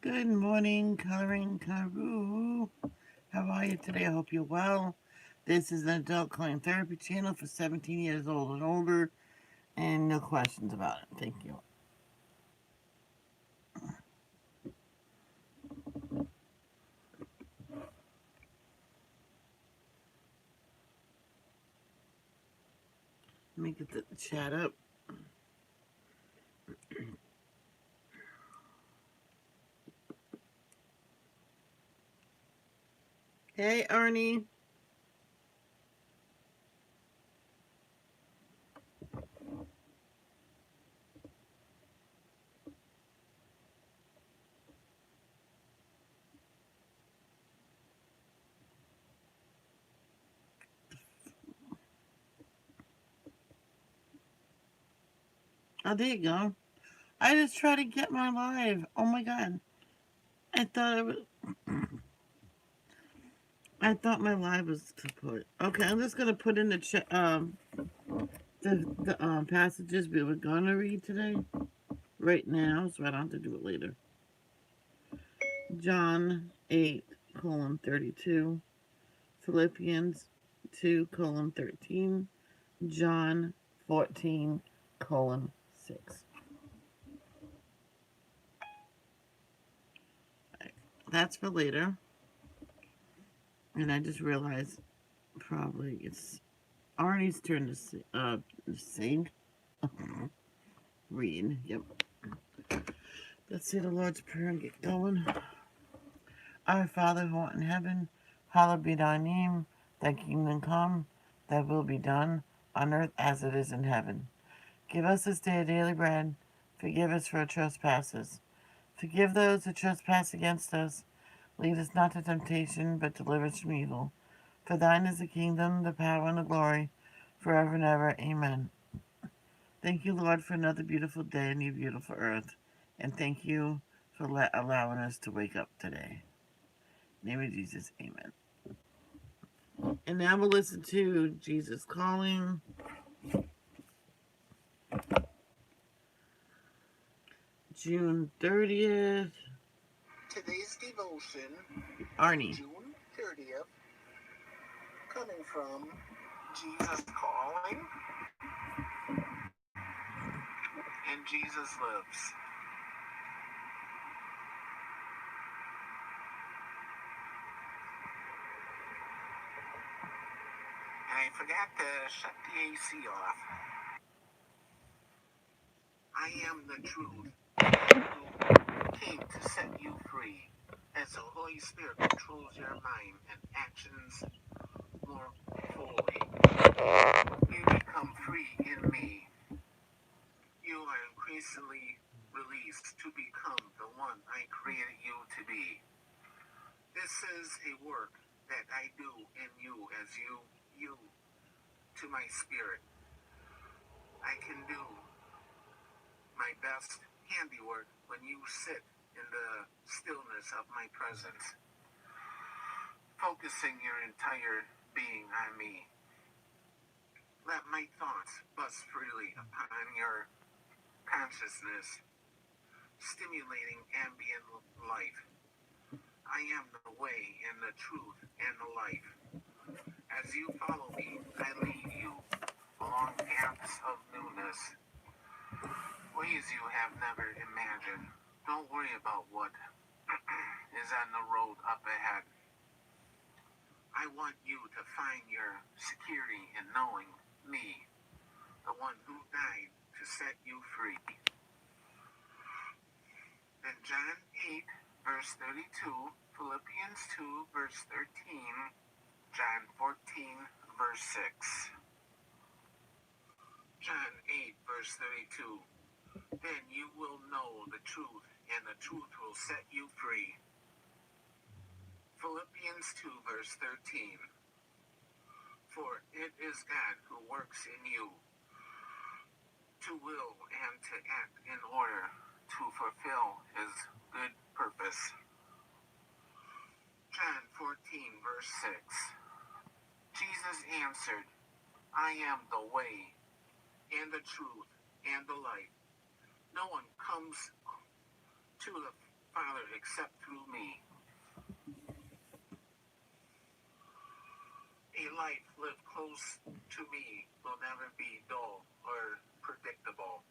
Good morning, Coloring Karoo. How are you today? I hope you're well. This is an adult coloring therapy channel for 17 years old and older, and no questions about it. Thank you. Let me get the chat up. Hey, Ernie. Oh, there you go. I just tried to get my live. Oh my god. I thought it was. I thought my live was kaput. Okay, I'm just gonna put in the the passages we were gonna read today, right now, so I don't have to do it later. John 8 colon 32, Philippians 2 colon 13, John 14 colon 6. That's for later. And I just realized probably it's Arnie's turn to sing. Read. Yep. Let's say the Lord's Prayer and get going. Our Father who art in heaven, hallowed be thy name. Thy kingdom come, thy will be done, on earth as it is in heaven. Give us this day our daily bread. Forgive us for our trespasses. Forgive those who trespass against us. Lead us not to temptation, but deliver us from evil. For thine is the kingdom, the power, and the glory, forever and ever. Amen. Thank you, Lord, for another beautiful day on your beautiful earth. And thank you for allowing us to wake up today. In the name of Jesus, amen. And now we'll listen to Jesus Calling. June 30th. Today's devotion, Arnie. June 30th, coming from Jesus Calling and Jesus Lives. And I forgot to shut the AC off. I am the truth who came to set you free as the Holy Spirit controls your mind and actions more fully. You become free in me. You are increasingly released to become the one I created you to be. This is a work that I do in you as you to my spirit. I can do my best handiwork when you sit in the stillness of my presence, focusing your entire being on me. Let my thoughts buzz freely upon your consciousness, stimulating ambient life. I am the way and the truth and the life. As you follow me, I lead you along paths of newness, ways you have never imagined. Don't worry about what is on the road up ahead. I want you to find your security in knowing me, the one who died to set you free. Then John 8, verse 32, Philippians 2, verse 13, John 14, verse 6. John 8, verse 32. Then you will know the truth, and the truth will set you free. Philippians 2, verse 13. For it is God who works in you to will and to act in order to fulfill his good purpose. John 14, verse 6. Jesus answered, I am the way, and the truth, and the life. No one comes to the Father except through me. A life lived close to me will never be dull or predictable.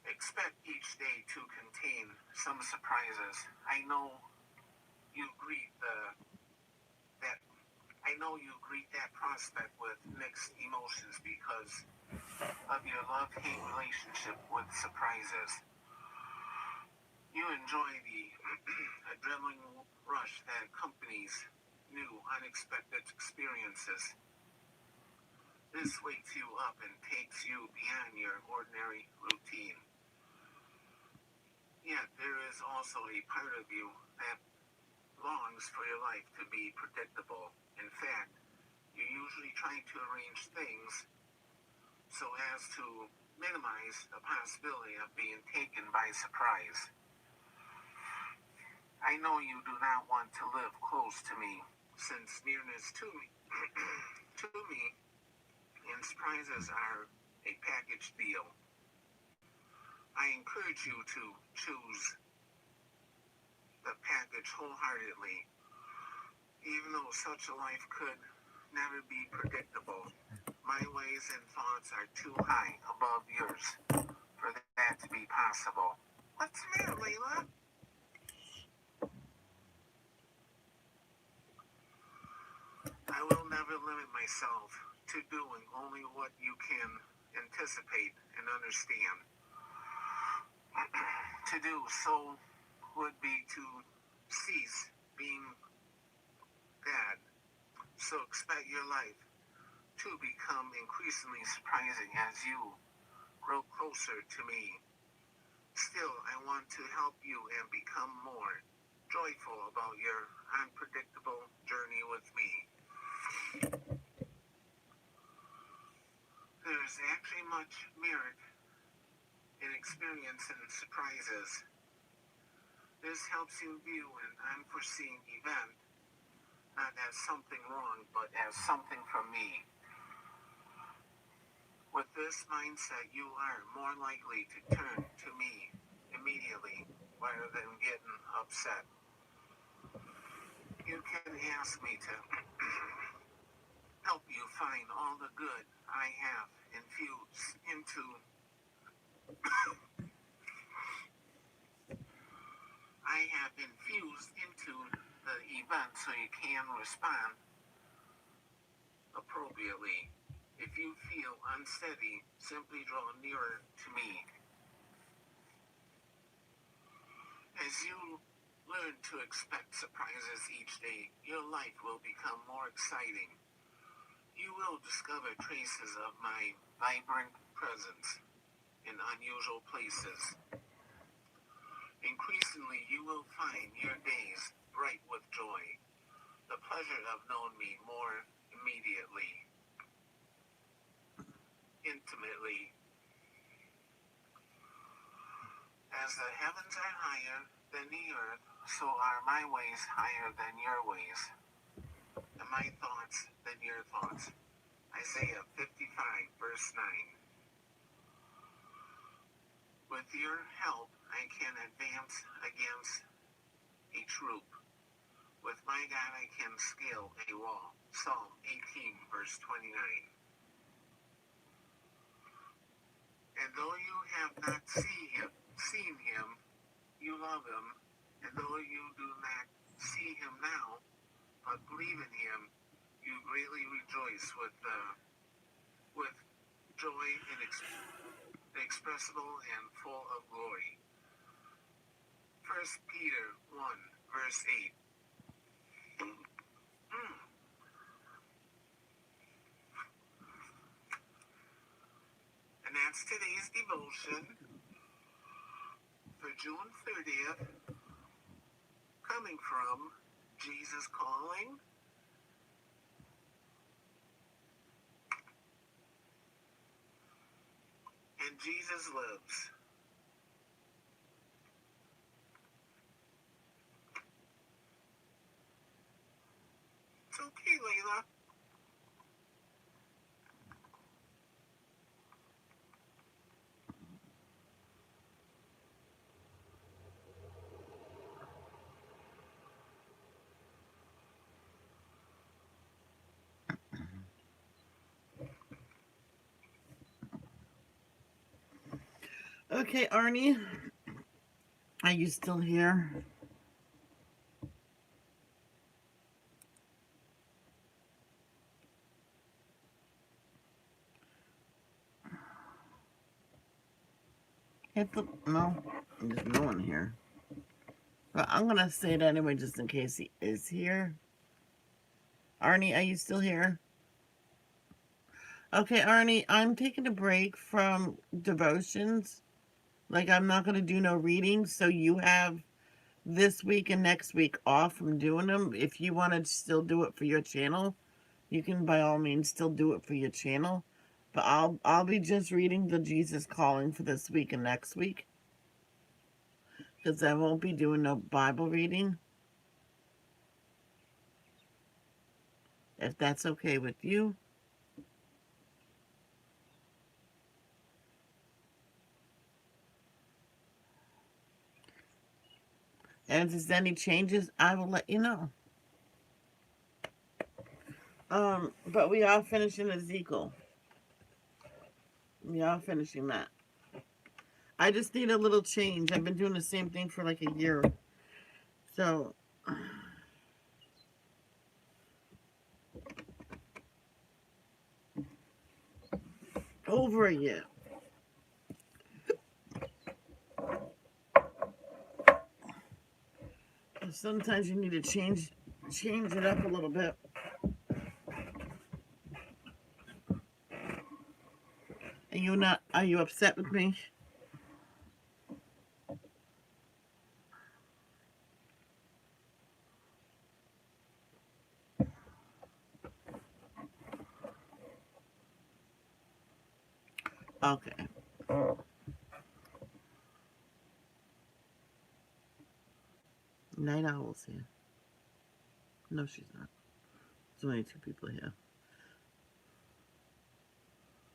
Expect each day to contain some surprises. I know you greet that prospect with mixed emotions because of your love-hate relationship with surprises. You enjoy the adrenaline rush that accompanies new, unexpected experiences. This wakes you up and takes you beyond your ordinary routine. Yet there is also a part of you that longs for your life to be predictable. In fact, you usually try to arrange things so as to minimize the possibility of being taken by surprise. I know you do not want to live close to me, since nearness to me, to me, and surprises are a package deal. I encourage you to choose the package wholeheartedly, even though such a life could never be predictable. My ways and thoughts are too high above yours for that to be possible. What's the matter, Layla? I will never limit myself to doing only what you can anticipate and understand. To do so would be to cease being bad. So expect your life to become increasingly surprising as you grow closer to me. Still, I want to help you and become more joyful about your unpredictable journey with me. There's actually much merit in experiencing surprises. This helps you view an unforeseen event not as something wrong, but as something from me. With this mindset, you are more likely to turn to me immediately rather than getting upset. You can ask me to help you find all the good I have infused into the event so you can respond appropriately. If you feel unsteady, simply draw nearer to me. As you learn to expect surprises each day, your life will become more exciting. You will discover traces of my vibrant presence in unusual places. Increasingly, you will find your days bright with joy. The pleasure of knowing me more intimately. As the heavens are higher than the earth, so are my ways higher than your ways, and my thoughts than your thoughts. Isaiah 55, verse 9. With your help, I can advance against a troop. With my God, I can scale a wall. Psalm 18, verse 29. And though you have not seen him, you love him. And though you do not see him now, but believe in him, you greatly rejoice with joy inexpressible and full of glory. 1 Peter 1, verse 8. And that's today's devotion for June 30th, coming from Jesus Calling. And Jesus lives. It's okay, Layla. Okay, Arnie, are you still here? Hit the no. There's no one here. But I'm gonna say it anyway, just in case he is here. Arnie, are you still here? Okay, Arnie, I'm taking a break from devotions. Like, I'm not gonna do no readings, so you have this week and next week off from doing them. If you want to still do it for your channel, you can by all means still do it for your channel. But I'll be just reading the Jesus Calling for this week and next week, because I won't be doing no Bible reading. If that's okay with you. And if there's any changes, I will let you know. But we are finishing Ezekiel. We are finishing that. I just need a little change. I've been doing the same thing for like a year. So, over a year. Sometimes you need to change it up a little bit. Are you upset with me? Okay. Night Owl's here. No, she's not. There's only 2 people here.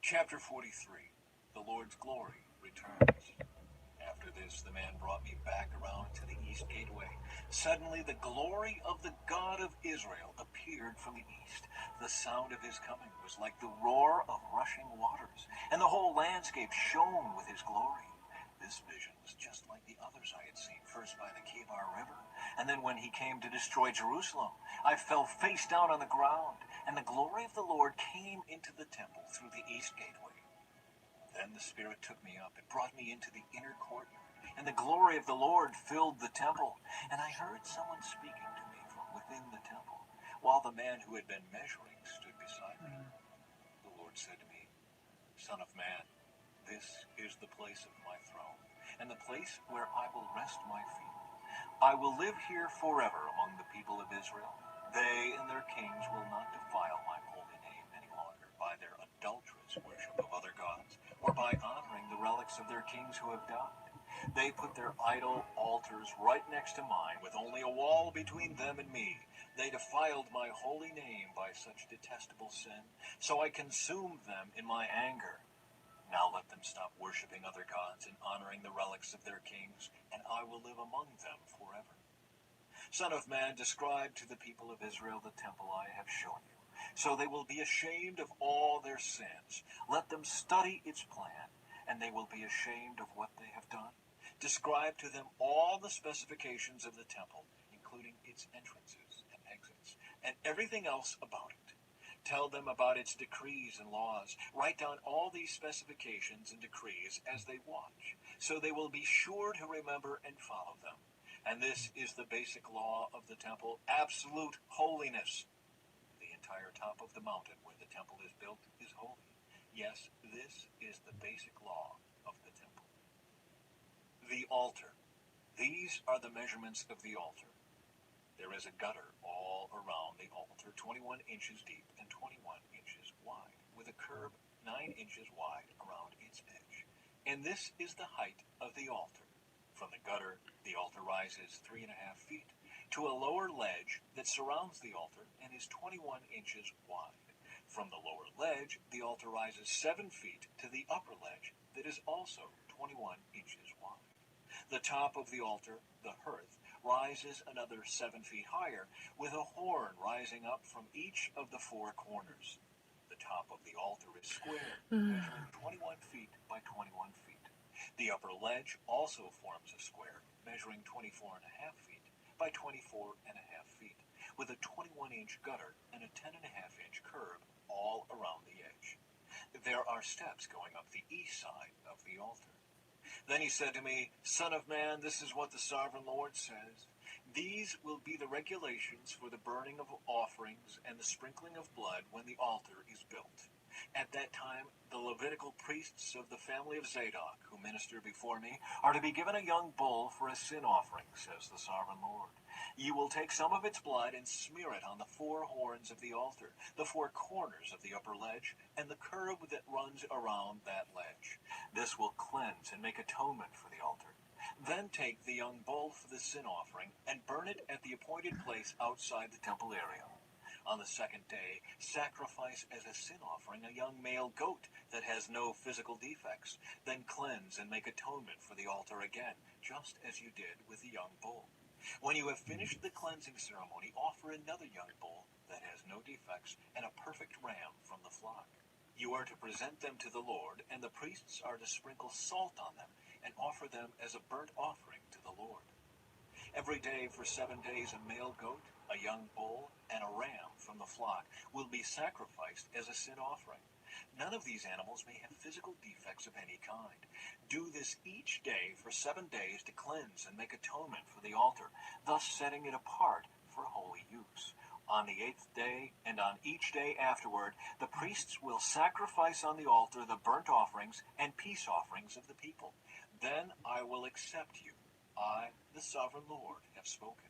Chapter 43. The Lord's Glory Returns. After this, the man brought me back around to the east gateway. Suddenly, the glory of the God of Israel appeared from the east. The sound of his coming was like the roar of rushing waters, and the whole landscape shone with his glory. This vision was just like the others I had seen, first by the Kebar River, and then when he came to destroy Jerusalem. I fell face down on the ground, and the glory of the Lord came into the temple through the east gateway. Then the Spirit took me up and brought me into the inner courtyard, and the glory of the Lord filled the temple. And I heard someone speaking to me from within the temple, while the man who had been measuring stood beside me. The Lord said to me, Son of man, this is the place of my throne, and the place where I will rest my feet. I will live here forever among the people of Israel. They and their kings will not defile my holy name any longer by their adulterous worship of other gods, or by honoring the relics of their kings who have died. They put their idol altars right next to mine, with only a wall between them and me. They defiled my holy name by such detestable sin, so I consumed them in my anger. Now let them stop worshiping other gods and honoring the relics of their kings, and I will live among them forever. Son of man, describe to the people of Israel the temple I have shown you, so they will be ashamed of all their sins. Let them study its plan, and they will be ashamed of what they have done. Describe to them all the specifications of the temple, including its entrances and exits, and everything else about it. Tell them about its decrees and laws. Write down all these specifications and decrees as they watch, so they will be sure to remember and follow them. And this is the basic law of the temple: absolute holiness. The entire top of the mountain where the temple is built is holy. Yes, this is the basic law of the temple. The altar. These are the measurements of the altar. There is a gutter all around the altar, 21 inches deep and 21 inches wide, with a curb 9 inches wide around its edge. And this is the height of the altar. From the gutter, the altar rises 3.5 feet to a lower ledge that surrounds the altar and is 21 inches wide. From the lower ledge, the altar rises 7 feet to the upper ledge that is also 21 inches wide. The top of the altar, the hearth, rises another 7 feet higher, with a horn rising up from each of the 4 corners. The top of the altar is square, measuring 21 feet by 21 feet. The upper ledge also forms a square measuring 24.5 feet by 24.5 feet, with a 21-inch gutter and a 10.5-inch curb all around the edge. There are steps going up the east side of the altar. Then he said to me, Son of man, this is what the sovereign Lord says. These will be the regulations for the burning of offerings and the sprinkling of blood when the altar is built. At that time, the Levitical priests of the family of Zadok, who minister before me, are to be given a young bull for a sin offering, says the sovereign Lord. You will take some of its blood and smear it on the four horns of the altar, the four corners of the upper ledge, and the curb that runs around that ledge. This will cleanse and make atonement for the altar. Then take the young bull for the sin offering and burn it at the appointed place outside the temple area. On the second day, sacrifice as a sin offering a young male goat that has no physical defects. Then cleanse and make atonement for the altar again, just as you did with the young bull. When you have finished the cleansing ceremony, offer another young bull that has no defects and a perfect ram from the flock. You are to present them to the Lord, and the priests are to sprinkle salt on them and offer them as a burnt offering to the Lord. Every day for 7 days a male goat, a young bull, and a ram from the flock will be sacrificed as a sin offering. None of these animals may have physical defects of any kind. Do this each day for 7 days to cleanse and make atonement for the altar, thus setting it apart for holy use. On the 8th day and on each day afterward, the priests will sacrifice on the altar the burnt offerings and peace offerings of the people. Then I will accept you. I, the sovereign Lord, have spoken.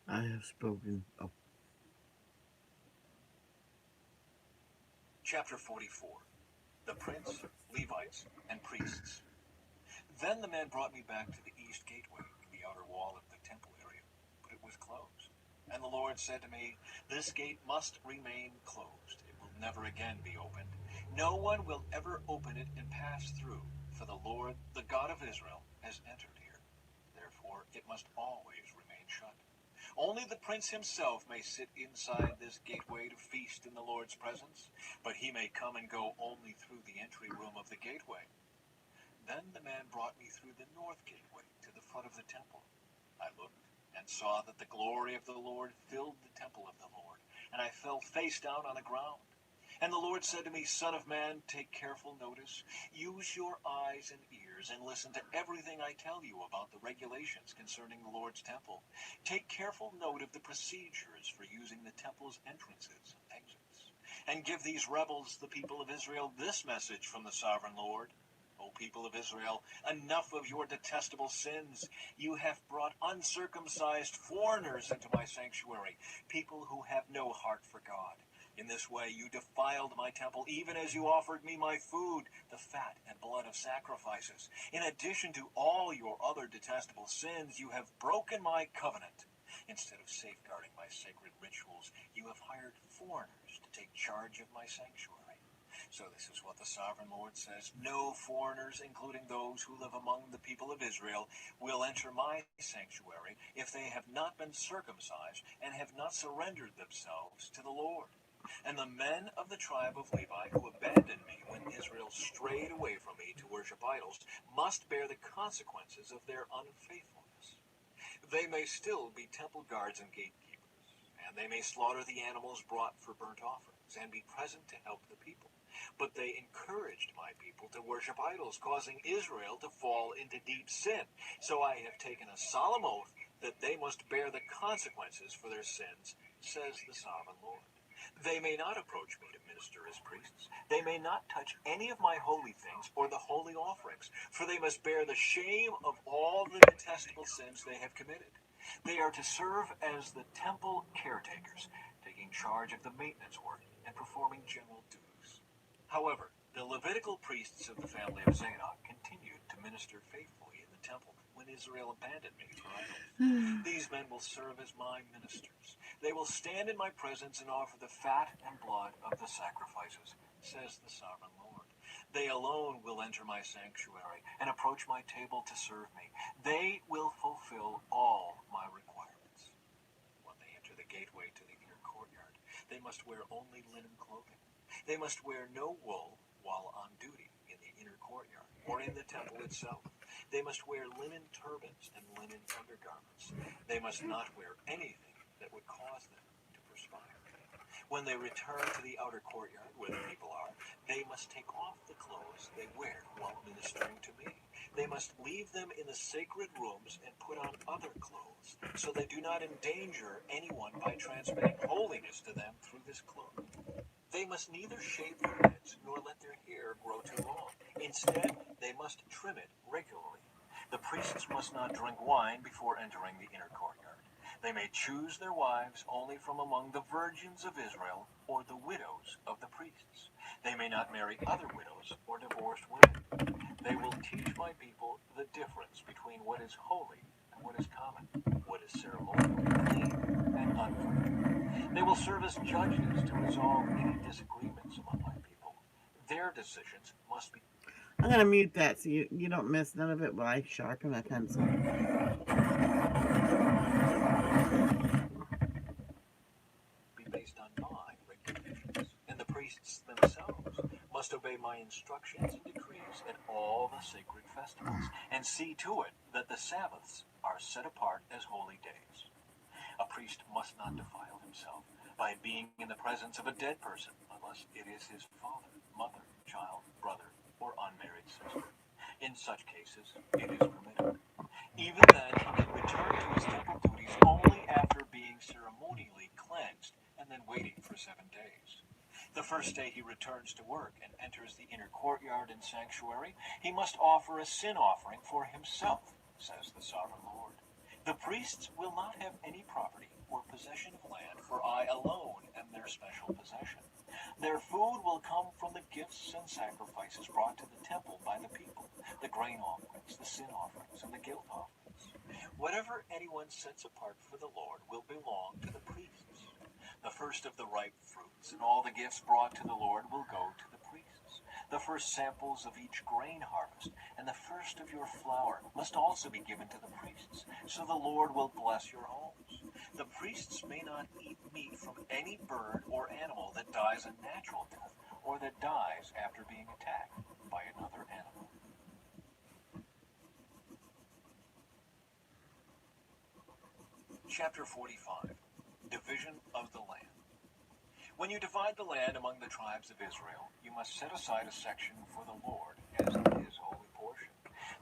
I have spoken. Oh, Chapter 44. The Prince, Levites, and Priests. Then the man brought me back to the east gateway, the outer wall of the temple area, but it was closed. And the Lord said to me, This gate must remain closed. It will never again be opened. No one will ever open it and pass through, for the Lord, the God of Israel, has entered here. Therefore, it must always remain shut. Only the prince himself may sit inside this gateway to feast in the Lord's presence, but he may come and go only through the entry room of the gateway. Then the man brought me through the north gateway to the front of the temple. I looked and saw that the glory of the Lord filled the temple of the Lord, and I fell face down on the ground. And the Lord said to me, Son of man, take careful notice. Use your eyes and ears and listen to everything I tell you about the regulations concerning the Lord's temple. Take careful note of the procedures for using the temple's entrances and exits. And give these rebels, the people of Israel, this message from the sovereign Lord. O people of Israel, enough of your detestable sins. You have brought uncircumcised foreigners into my sanctuary, people who have no heart for God. In this way you defiled my temple, even as you offered me my food, the fat and blood of sacrifices. In addition to all your other detestable sins, you have broken my covenant. Instead of safeguarding my sacred rituals, you have hired foreigners to take charge of my sanctuary. So this is what the sovereign Lord says. No foreigners, including those who live among the people of Israel, will enter my sanctuary if they have not been circumcised and have not surrendered themselves to the Lord. And the men of the tribe of Levi who abandoned me when Israel strayed away from me to worship idols must bear the consequences of their unfaithfulness. They may still be temple guards and gatekeepers, and they may slaughter the animals brought for burnt offerings and be present to help the people. But they encouraged my people to worship idols, causing Israel to fall into deep sin. So I have taken a solemn oath that they must bear the consequences for their sins, says the sovereign Lord. They may not approach me to minister as priests. They may not touch any of my holy things or the holy offerings, for they must bear the shame of all the detestable sins they have committed. They are to serve as the temple caretakers, taking charge of the maintenance work and performing general duties. However, the Levitical priests of the family of Zadok continued to minister faithfully in the temple when Israel abandoned me for idols. These men will serve as my ministers. They will stand in my presence and offer the fat and blood of the sacrifices, says the sovereign Lord. They alone will enter my sanctuary and approach my table to serve me. They will fulfill all my requirements. When they enter the gateway to the inner courtyard, they must wear only linen clothing. They must wear no wool while on duty in the inner courtyard or in the temple itself. They must wear linen turbans and linen undergarments. They must not wear anything that would cause them to perspire. When they return to the outer courtyard where the people are, they must take off the clothes they wear while ministering to me. They must leave them in the sacred rooms and put on other clothes, so they do not endanger anyone by transmitting holiness to them through this clothing. They must neither shave their heads nor let their hair grow too long. Instead, they must trim it regularly. The priests must not drink wine before entering the inner courtyard. They may choose their wives only from among the virgins of Israel or the widows of the priests. They may not marry other widows or divorced women. They will teach my people the difference between what is holy and what is common, what is ceremonial, clean, and unclean. They will serve as judges to resolve any disagreements among my people. Their decisions must be I'm going to mute that so you don't miss none of it while I sharpen my pencil. based on my regulations, and the priests themselves must obey my instructions and decrees at all the sacred festivals, and see to it that the Sabbaths are set apart as holy days. A priest must not defile himself by being in the presence of a dead person unless it is his father, mother, child, brother, or unmarried sister. In such cases, it is permitted. Even then, he can return to his temple duties only after being ceremonially cleansed and then waiting for 7 days. The first day he returns to work and enters the inner courtyard and sanctuary, he must offer a sin offering for himself, says the sovereign Lord. The priests will not have any property or possession of land, for I alone am their special possession. Their food will come from the gifts and sacrifices brought to the temple by the people, the grain offerings, the sin offerings, and the guilt offerings. Whatever anyone sets apart for the Lord will belong to the priests. The first of the ripe fruits and all the gifts brought to the Lord will go to the priests. The first samples of each grain harvest and the first of your flour must also be given to the priests, so the Lord will bless your homes. The priests may not eat meat from any bird or animal that dies a natural death or that dies after being attacked by another animal. Chapter 45. Division of the Land. When you divide the land among the tribes of Israel, you must set aside a section for the Lord as his holy portion.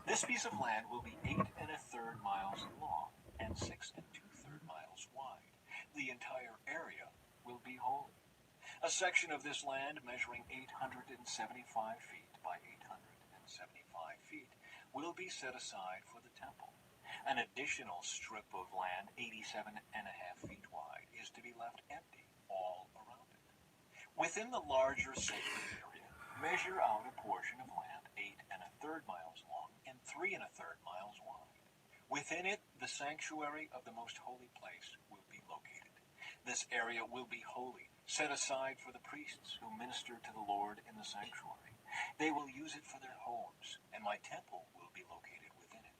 This piece of land will be 8 1/3 miles long and 6 2/3 miles wide. The entire area will be holy. A section of this land measuring 875 feet by 875 feet will be set aside for the temple. An additional strip of land 87.5 feet wide is to be left empty all around it. Within the larger sacred area, measure out a portion of land 8 1/3 miles long and 3 1/3 miles wide. Within it, the sanctuary of the most holy place will be located. This area will be holy, set aside for the priests who minister to the Lord in the sanctuary. They will use it for their homes, and my temple will be located within it.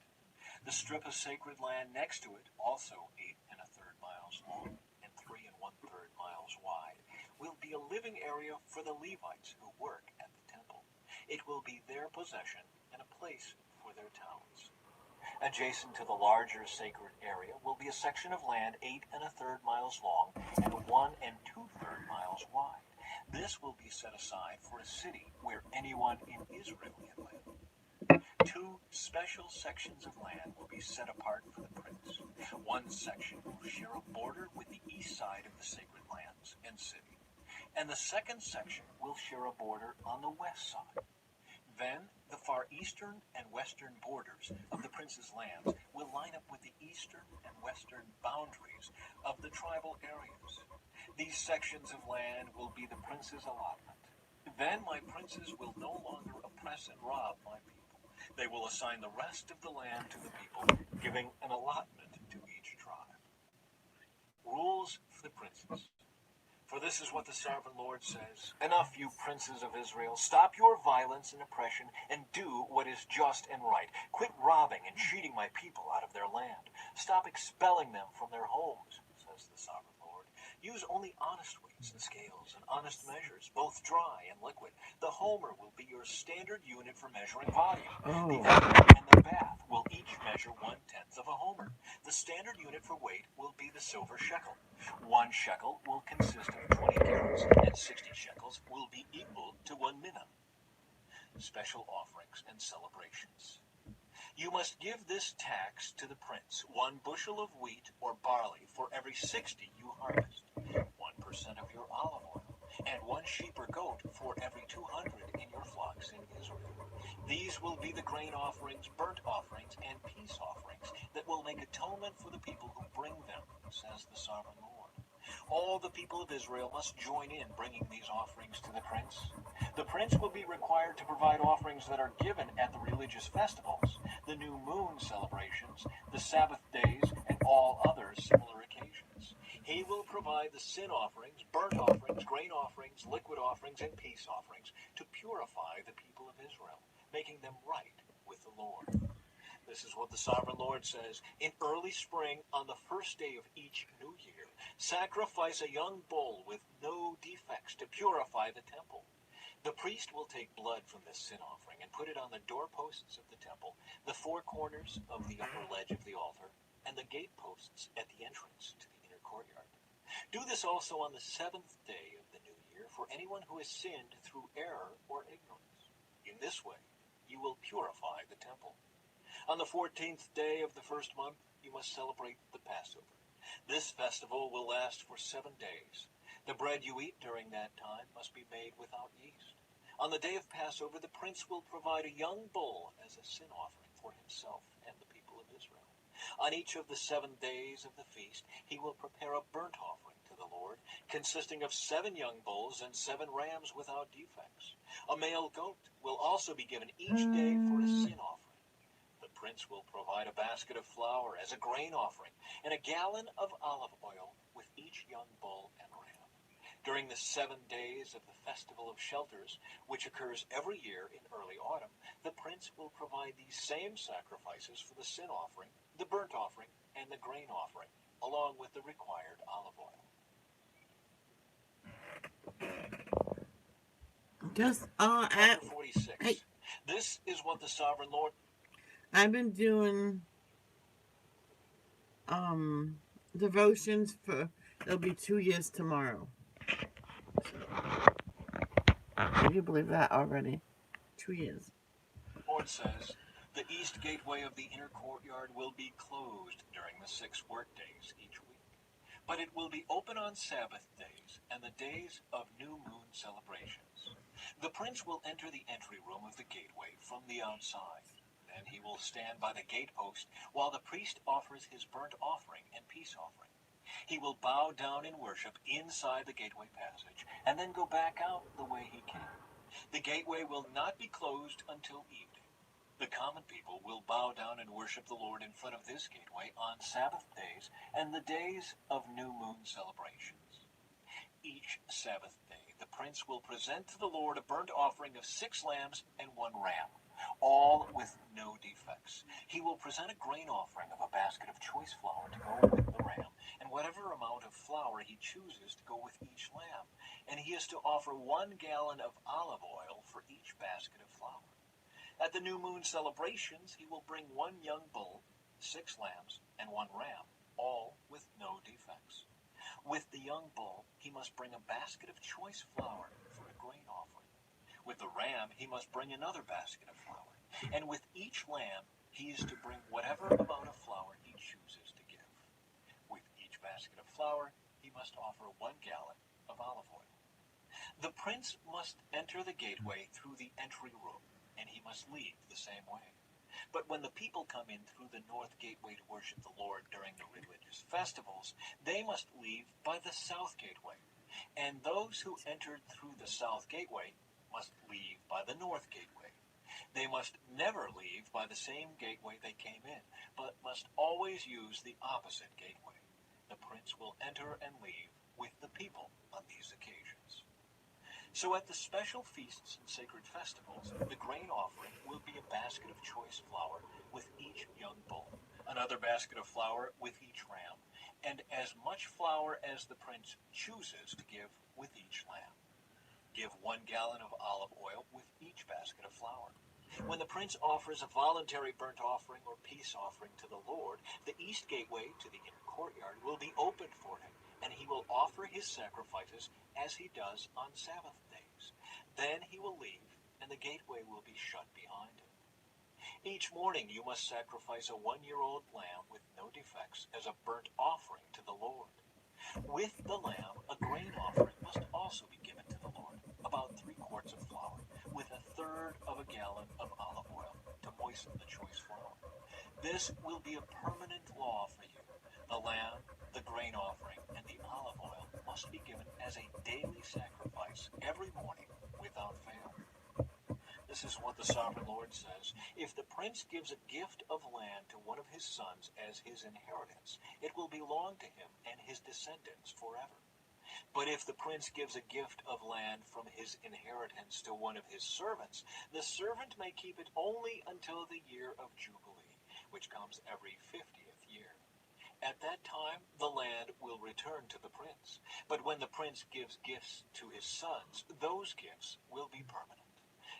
The strip of sacred land next to it, also 8 1/3 miles long and 3 1/3 miles wide, will be a living area for the Levites who work at the temple. It will be their possession and a place for their talents. Adjacent to the larger sacred area will be a section of land 8 1/3 miles long and 1 2/3 miles wide. This will be set aside for a city where anyone in Israel can live. 2 special sections of land will be set apart for the prince. One section will share a border with the east side of the sacred lands and city, and the second section will share a border on the west side. Then, the far eastern and western borders of the prince's lands will line up with the eastern and western boundaries of the tribal areas. These sections of land will be the prince's allotment. Then my princes will no longer oppress and rob my people. They will assign the rest of the land to the people, giving an allotment to each tribe. Rules for the princes. For this is what the sovereign Lord says: Enough, you princes of Israel. Stop your violence and oppression and do what is just and right. Quit robbing and cheating my people out of their land. Stop expelling them from their homes, says the sovereign Lord. Use only honest weights and scales and honest measures, both dry and liquid. The homer will be your standard unit for measuring volume. The Oh. oven and the bath will each measure 1/10 of a homer. The standard unit for weight will be the silver shekel. 1 shekel will consist of 20 gerahs, and 60 shekels will be equal to 1 minnah. Special offerings and celebrations. You must give this tax to the prince, 1 bushel of wheat or barley for every 60 you harvest, 1% of your olive oil, and 1 sheep or goat for every 200 in your flocks in Israel. These will be the grain offerings, burnt offerings, and peace offerings that will make atonement for the people who bring them, says the sovereign Lord. All the people of Israel must join in bringing these offerings to the prince. The prince will be required to provide offerings that are given at the religious festivals, the new moon celebrations, the Sabbath days, and all other similar occasions. He will provide the sin offerings, burnt offerings, grain offerings, liquid offerings, and peace offerings to purify the people of Israel, making them right with the Lord. This is what the sovereign Lord says. In early spring, on the first day of each new year, sacrifice a young bull with no defects to purify the temple. The priest will take blood from this sin offering and put it on the doorposts of the temple, the 4 corners of the upper ledge of the altar, and the gateposts at the entrance to the inner courtyard. Do this also on the 7th day of the new year for anyone who has sinned through error or ignorance. In this way, you will purify the temple. On the 14th day of the first month, you must celebrate the Passover. This festival will last for 7 days. The bread you eat during that time must be made without yeast. On the day of Passover, the prince will provide a young bull as a sin offering for himself and the people of Israel. On each of the 7 days of the feast, he will prepare a burnt offering to the Lord, consisting of 7 young bulls and 7 rams without defects. A male goat will also be given each day for a sin offering. The prince will provide a basket of flour as a grain offering and a gallon of olive oil with each young bull and ram. During the 7 days of the Festival of Shelters, which occurs every year in early autumn, the prince will provide these same sacrifices for the sin offering, the burnt offering, and the grain offering, along with the required olive oil. Just Chapter 46. hey, This is what the sovereign Lord... I've been doing devotions for, it'll be 2 years tomorrow. Can you believe that already? 2 years. Lord says, the east gateway of the inner courtyard will be closed during the 6 work days each week, but it will be open on Sabbath days and the days of new moon celebrations. The prince will enter the entry room of the gateway from the outside. Then he will stand by the gatepost while the priest offers his burnt offering and peace offering. He will bow down in worship inside the gateway passage and then go back out the way he came. The gateway will not be closed until evening. The common people will bow down and worship the Lord in front of this gateway on Sabbath days and the days of new moon celebrations. Each Sabbath day, the prince will present to the Lord a burnt offering of 6 lambs and 1 ram, all with no defects. He will present a grain offering of a basket of choice flour to go with the ram, and whatever amount of flour he chooses to go with each lamb. And he is to offer 1 gallon of olive oil for each basket of flour. At the new moon celebrations, he will bring 1 young bull, 6 lambs, and 1 ram, all with no defects. With the young bull, he must bring a basket of choice flour for a grain offering. With the ram, he must bring another basket of flour. And with each lamb, he is to bring whatever amount of flour he chooses to give. With each basket of flour, he must offer 1 gallon of olive oil. The prince must enter the gateway through the entry room, and he must leave the same way. But when the people come in through the north gateway to worship the Lord during the religious festivals, they must leave by the south gateway. And those who entered through the south gateway must leave by the north gateway. They must never leave by the same gateway they came in, but must always use the opposite gateway. The prince will enter and leave with the people on these occasions. So at the special feasts and sacred festivals, the grain offering will be a basket of choice flour with each young bull, another basket of flour with each ram, and as much flour as the prince chooses to give with each lamb. Give 1 gallon of olive oil with each basket of flour. When the prince offers a voluntary burnt offering or peace offering to the Lord, the east gateway to the inner courtyard will be opened for him, and he will offer his sacrifices as he does on Sabbath days. Then he will leave, and the gateway will be shut behind him. Each morning you must sacrifice a 1-year-old lamb with no defects as a burnt offering to the Lord. With the lamb, a grain offering must also be given to the Lord, about 3 quarts of flour, with 1/3 of a gallon of olive oil to moisten the choice flour. This will be a permanent law for you. The lamb, the grain offering, and the olive oil must be given as a daily sacrifice every morning without fail. This is what the sovereign Lord says. If the prince gives a gift of land to one of his sons as his inheritance, it will belong to him and his descendants forever. But if the prince gives a gift of land from his inheritance to one of his servants, the servant may keep it only until the year of Jubilee, which comes every 50th year. At that time, the land will return to the prince. But when the prince gives gifts to his sons, those gifts will be permanent.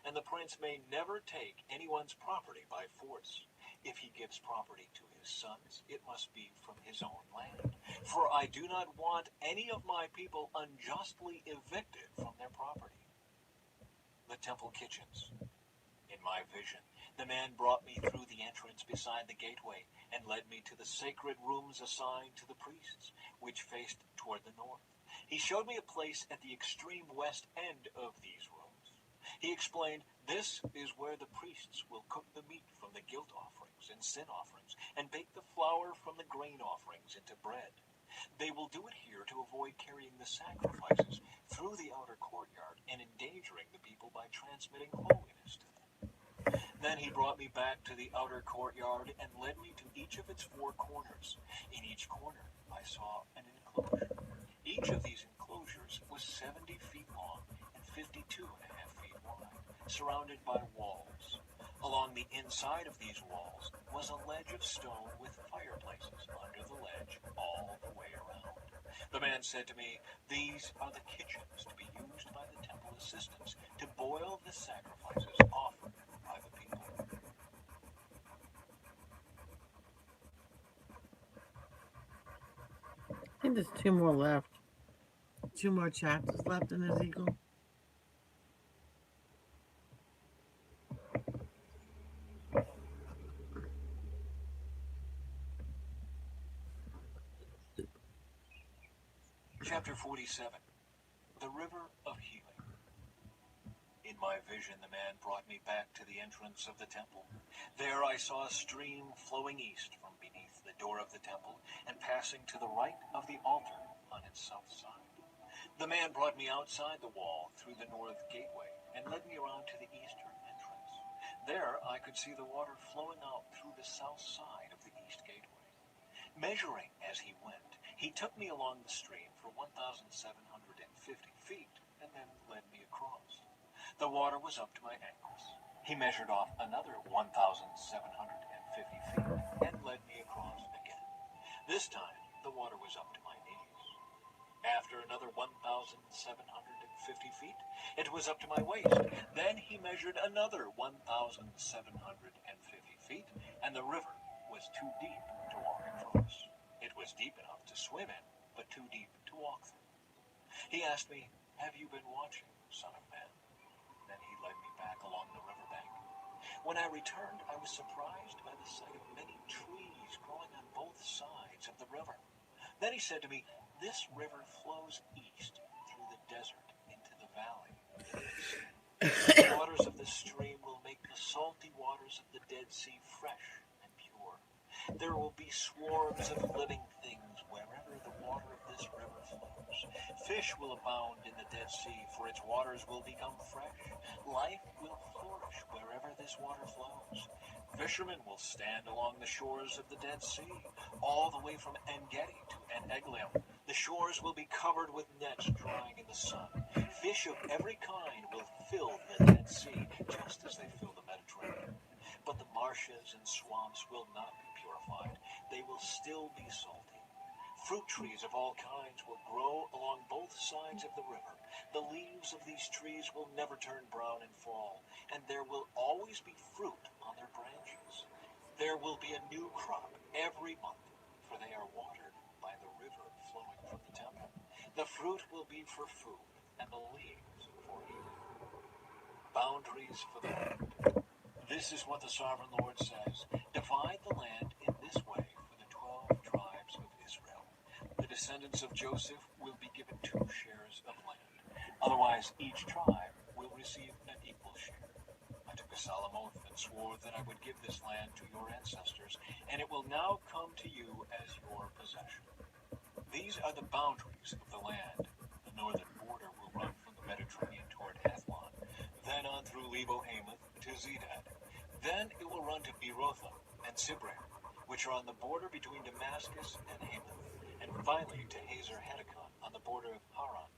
And the prince may never take anyone's property by force. If he gives property to his sons, it must be from his own land. For I do not want any of my people unjustly evicted from their property. The temple kitchens. In my vision, the man brought me through the entrance beside the gateway and led me to the sacred rooms assigned to the priests, which faced toward the north. He showed me a place at the extreme west end of these rooms. He explained, this is where the priests will cook the meat from the guilt offerings and sin offerings, and bake the flour from the grain offerings into bread. They will do it here to avoid carrying the sacrifices through the outer courtyard and endangering the people by transmitting holiness to them. Then he brought me back to the outer courtyard and led me to each of its 4 corners. In each corner I saw an enclosure. Each of these enclosures was 70 feet long and 52.5 feet wide, surrounded by walls. Along the inside of these walls was a ledge of stone with fireplaces under the ledge all the way around. The man said to me, these are the kitchens to be used by the temple assistants to boil the sacrifices offered by the people. I think there's 2 more left. 2 more chapters left in Ezekiel. Chapter 47. The River of Healing. In my vision, the man brought me back to the entrance of the temple. There I saw a stream flowing east from beneath the door of the temple and passing to the right of the altar on its south side. The man brought me outside the wall through the north gateway and led me around to the eastern entrance. There I could see the water flowing out through the south side of the east gateway. Measuring as he went, he took me along the stream for 1,750 feet and then led me across. The water was up to my ankles. He measured off another 1,750 feet and led me across again. This time, the water was up to my knees. After another 1,750 feet, it was up to my waist. Then he measured another 1,750 feet, and the river was too deep to walk across. It was deep enough to swim in, but too deep to walk through. He asked me, have you been watching, son of man? Then he led me back along the riverbank. When I returned, I was surprised by the sight of many trees growing on both sides of the river. Then he said to me, this river flows east through the desert into the valley of the Dead Sea. The waters of this stream will make the salty waters of the Dead Sea fresh and pure. There will be swarms of living things wherever the water of this river flows. Fish will abound in the Dead Sea, for its waters will become fresh. Life will flourish wherever this water flows. Fishermen will stand along the shores of the Dead Sea, all the way from En-Gedi to En-Eglaim. The shores will be covered with nets drying in the sun. Fish of every kind will fill the Dead Sea, just as they fill the Mediterranean. But the marshes and swamps will not be purified. They will still be salty. Fruit trees of all kinds will grow along both sides of the river. The leaves of these trees will never turn brown and fall, and there will always be fruit on their branches. There will be a new crop every month, for they are watered by the river flowing from the temple. The fruit will be for food, and the leaves for eating. Boundaries for the land. This is what the sovereign Lord says. Divide the land in this way for the 12 tribes of Israel. The descendants of Joseph will be given 2 shares of land. Otherwise, each tribe will receive an equal share. I took a solemn oath and swore that I would give this land to your ancestors, and it will now come to you as your possession. These are the boundaries of the land. The northern border will run from the Mediterranean toward Hethlon, then on through Lebo-Hamath to Zedad. Then it will run to Berothah and Sibram, which are on the border between Damascus and Hamath, and finally to Hazer-Hadakon on the border of Haran.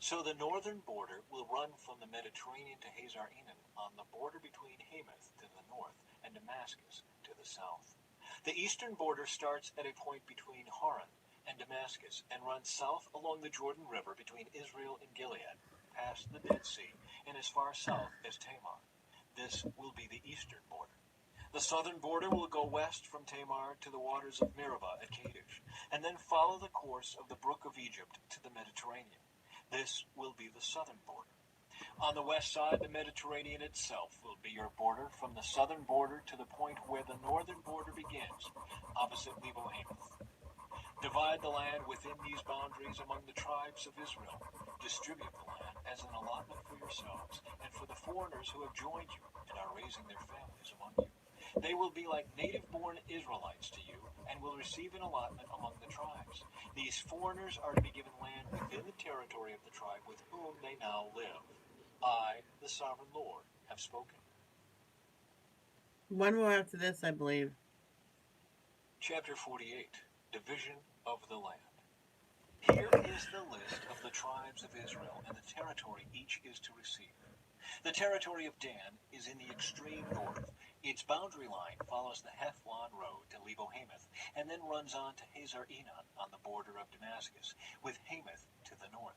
So the northern border will run from the Mediterranean to Hazar-Enan on the border between Hamath to the north and Damascus to the south. The eastern border starts at a point between Haran and Damascus and runs south along the Jordan River between Israel and Gilead, past the Dead Sea, and as far south as Tamar. This will be the eastern border. The southern border will go west from Tamar to the waters of Meribah at Kadesh, and then follow the course of the brook of Egypt to the Mediterranean. This will be the southern border. On the west side, the Mediterranean itself will be your border from the southern border to the point where the northern border begins, opposite Lebo-Hamath. Divide the land within these boundaries among the tribes of Israel. Distribute the land as an allotment for yourselves and for the foreigners who have joined you and are raising their families among you. They will be like native-born Israelites to you and will receive an allotment among the tribes. These foreigners are to be given land within the territory of the tribe with whom they now live. I, the sovereign Lord, have spoken. One more after this, I believe. Chapter 48, Division of the Land. Here is the list of the tribes of Israel and the territory each is to receive. The territory of Dan is in the extreme north. Its boundary line follows the Hethlon road to Lebo-Hamath and then runs on to Hazar-Enan on the border of Damascus, with Hamath to the north.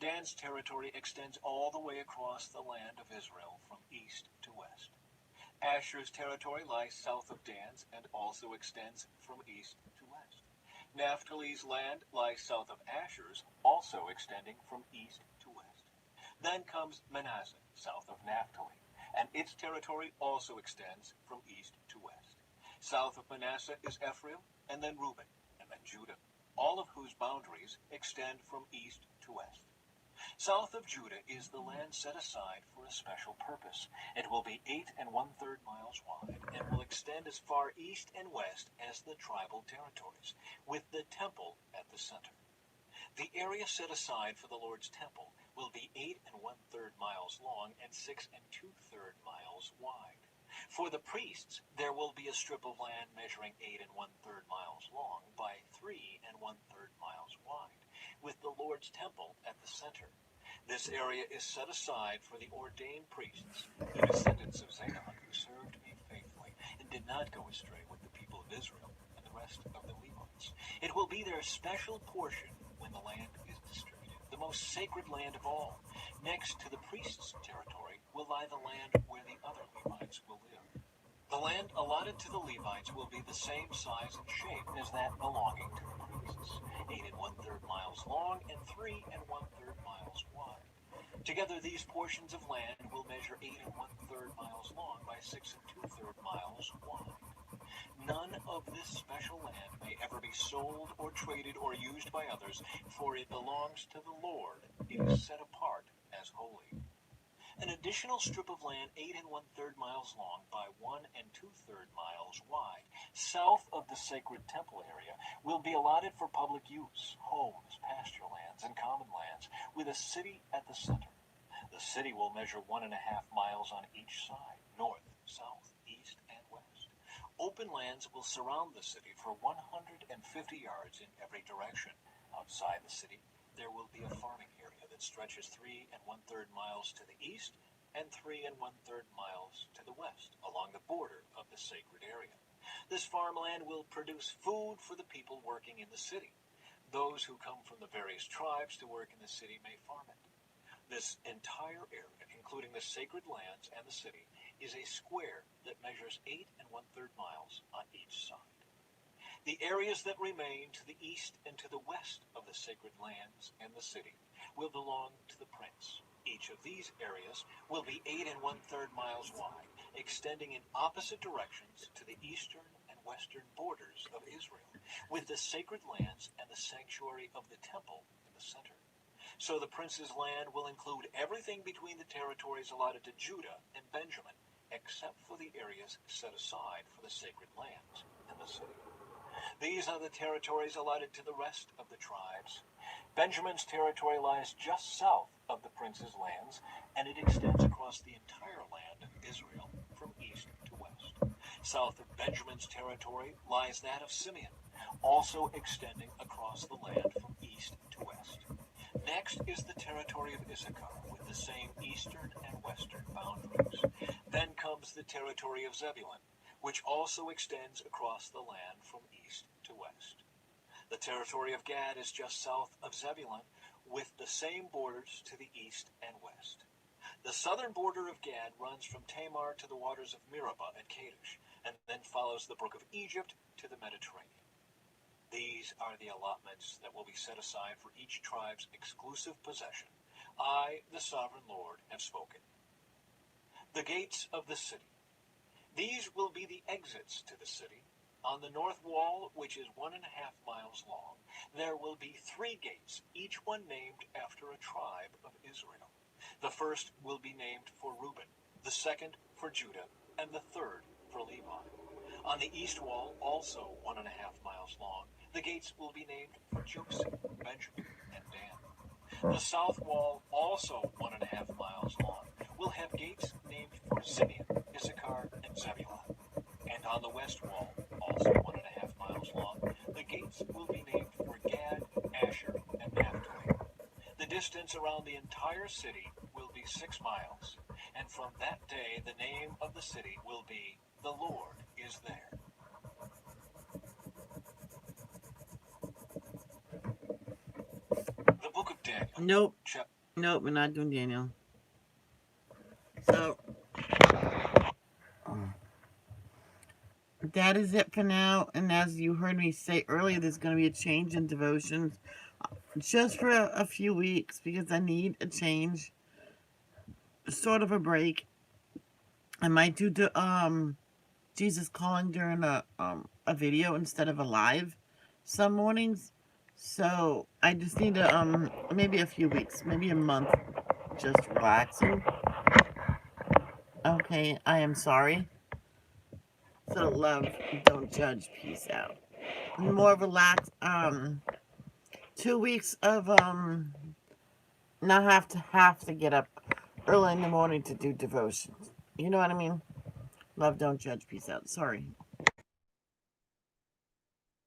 Dan's territory extends all the way across the land of Israel from east to west. Asher's territory lies south of Dan's and also extends from east to west. Naphtali's land lies south of Asher's, also extending from east to west. Then comes Manasseh, south of Naphtali, and its territory also extends from east to west. South of Manasseh is Ephraim, and then Reuben, and then Judah, all of whose boundaries extend from east to west. South of Judah is the land set aside for a special purpose. It will be 8 1/3 miles wide and will extend as far east and west as the tribal territories, with the temple at the center. The area set aside for the Lord's temple will be 8 1/3 miles long and 6 2/3 miles wide. For the priests, there will be a strip of land measuring 8 1/3 miles long by 3 1/3 miles wide, with the Lord's temple at the center. This area is set aside for the ordained priests, the descendants of Zadok, who served me faithfully and did not go astray with the people of Israel and the rest of the Levites. It will be their special portion when the land is distributed, the most sacred land of all. Next to the priest's territory will lie the land where the other Levites will live. The land allotted to the Levites will be the same size and shape as that belonging to the priests, 8 1/3 miles long and 3 1/3 miles wide. Together, these portions of land will measure 8 1/3 miles long by 6 2/3 miles wide. None of this special land may ever be sold or traded or used by others, for it belongs to the Lord. It is set apart as holy. An additional strip of land 8 1/3 miles long by 1 2/3 miles wide, south of the sacred temple area, will be allotted for public use, homes, pasture lands, and common lands, with a city at the center. The city will measure 1.5 miles on each side, north, south, east, and west. Open lands will surround the city for 150 yards in every direction. Outside the city, there will be a farming area that stretches 3 1/3 miles to the east and 3 1/3 miles to the west, along the border of the sacred area. This farmland will produce food for the people working in the city. those who come from the various tribes to work in the city may farm it. This entire area, including the sacred lands and the city, is a square that measures 8 1/3 miles on each side. The areas that remain to the east and to the west of the sacred lands and the city will belong to the prince. Each of these areas will be 8 1/3 miles wide, extending in opposite directions to the eastern and western borders of Israel, with the sacred lands and the sanctuary of the temple in the center. So the prince's land will include everything between the territories allotted to Judah and Benjamin, except for the areas set aside for the sacred lands and the city. These are the territories allotted to the rest of the tribes. Benjamin's territory lies just south of the prince's lands, and it extends across the entire land of Israel from east to west. South of Benjamin's territory lies that of Simeon, also extending across the land from east to west. Next is the territory of Issachar, with the same eastern and western boundaries. Then comes the territory of Zebulun, which also extends across the land from east to west. The territory of Gad is just south of Zebulun, with the same borders to the east and west. The southern border of Gad runs from Tamar to the waters of Meribah at Kadesh, and then follows the brook of Egypt to the Mediterranean. These are the allotments that will be set aside for each tribe's exclusive possession. I, the sovereign Lord, have spoken. The gates of the city. These will be the exits to the city. On the north wall, which is 1.5 miles long, there will be 3 gates, each one named after a tribe of Israel. The first will be named for Reuben, the second for Judah, and the third for Levi. On the east wall, also 1.5 miles long, the gates will be named for Joseph, Benjamin, and Dan. The south wall, also 1.5 miles long, will have gates named for Simeon, Issachar, and Zebulun. And on the west wall, also 1.5 miles long, the gates will be named for Gad, Asher, and Naphtali. The distance around the entire city will be 6 miles, and from that day the name of the city will be "The Lord is there." The book of Daniel. Nope. Nope, we're not doing Daniel. So, that is it for now. And as you heard me say earlier, there's going to be a change in devotions just for a few weeks because I need a change, sort of a break. I might do Jesus Calling during a video instead of a live some mornings. So I just need to maybe a few weeks, maybe a month, just relaxing. Okay, I am sorry. So love, don't judge, peace out. More relaxed. 2 weeks of not have to get up early in the morning to do devotions. You know what I mean? Love, don't judge, peace out. Sorry.